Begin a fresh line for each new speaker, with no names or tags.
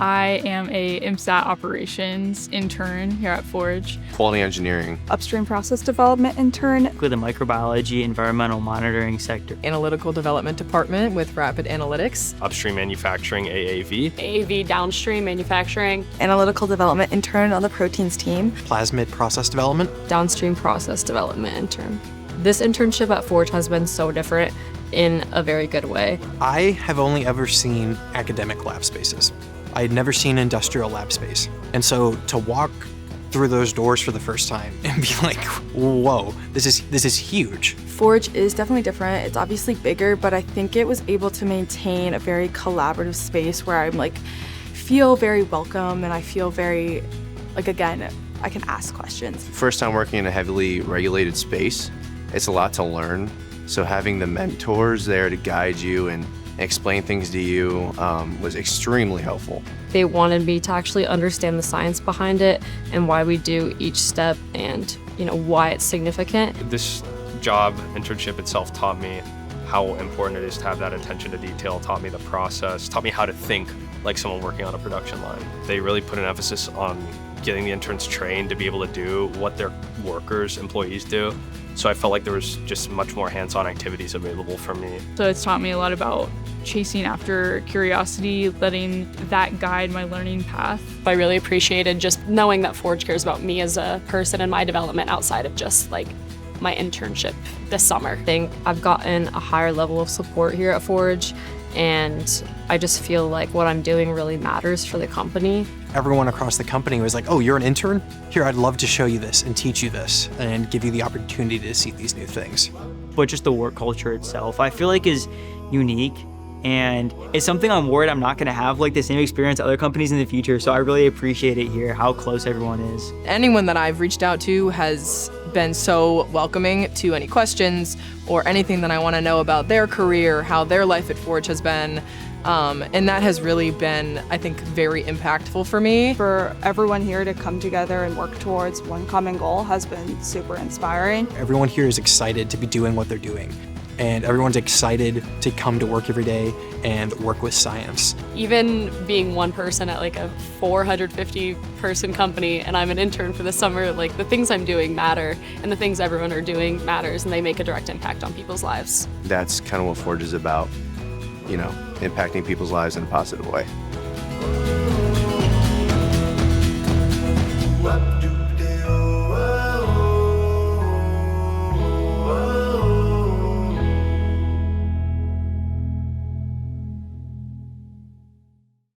I am a MSAT operations intern here at Forge.
Quality engineering.
Upstream process development intern.
With the microbiology environmental monitoring sector.
Analytical development department with rapid analytics.
Upstream manufacturing AAV.
AAV downstream manufacturing.
Analytical development intern on the proteins team.
Plasmid process development.
Downstream process development intern. This internship at Forge has been so different in a very good way.
I have only ever seen academic lab spaces. I had never seen industrial lab space. And so to walk through those doors for the first time and be like, whoa, this is huge.
Forge is definitely different. It's obviously bigger, but I think it was able to maintain a very collaborative space where I'm feel very welcome and I feel very, again, I can ask questions.
First time working in a heavily regulated space, it's a lot to learn. So having the mentors there to guide you and explain things to you was extremely helpful.
They wanted me to actually understand the science behind it and why we do each step and, why it's significant.
This job internship itself taught me how important it is to have that attention to detail, taught me the process, taught me how to think like someone working on a production line. They really put an emphasis on getting the interns trained to be able to do what their employees do. So I felt like there was just much more hands-on activities available for me.
So it's taught me a lot about chasing after curiosity, letting that guide my learning path.
I really appreciated just knowing that Forge cares about me as a person and my development outside of just my internship this summer. I think I've gotten a higher level of support here at Forge, and I just feel like what I'm doing really matters for the company.
Everyone across the company was like, oh, you're an intern? Here, I'd love to show you this and teach you this and give you the opportunity to see these new things.
But just the work culture itself, I feel like is unique. And it's something I'm worried I'm not gonna have the same experience at other companies in the future. So I really appreciate it here, how close everyone is.
Anyone that I've reached out to has been so welcoming to any questions or anything that I want to know about their career, how their life at Forge has been. And that has really been, I think, very impactful for me.
For everyone here to come together and work towards one common goal has been super inspiring.
Everyone here is excited to be doing what they're doing. And everyone's excited to come to work every day and work with science.
Even being one person at a 450 person company and I'm an intern for the summer, the things I'm doing matter and the things everyone are doing matters and they make a direct impact on people's lives.
That's kind of what Forge is about, impacting people's lives in a positive way.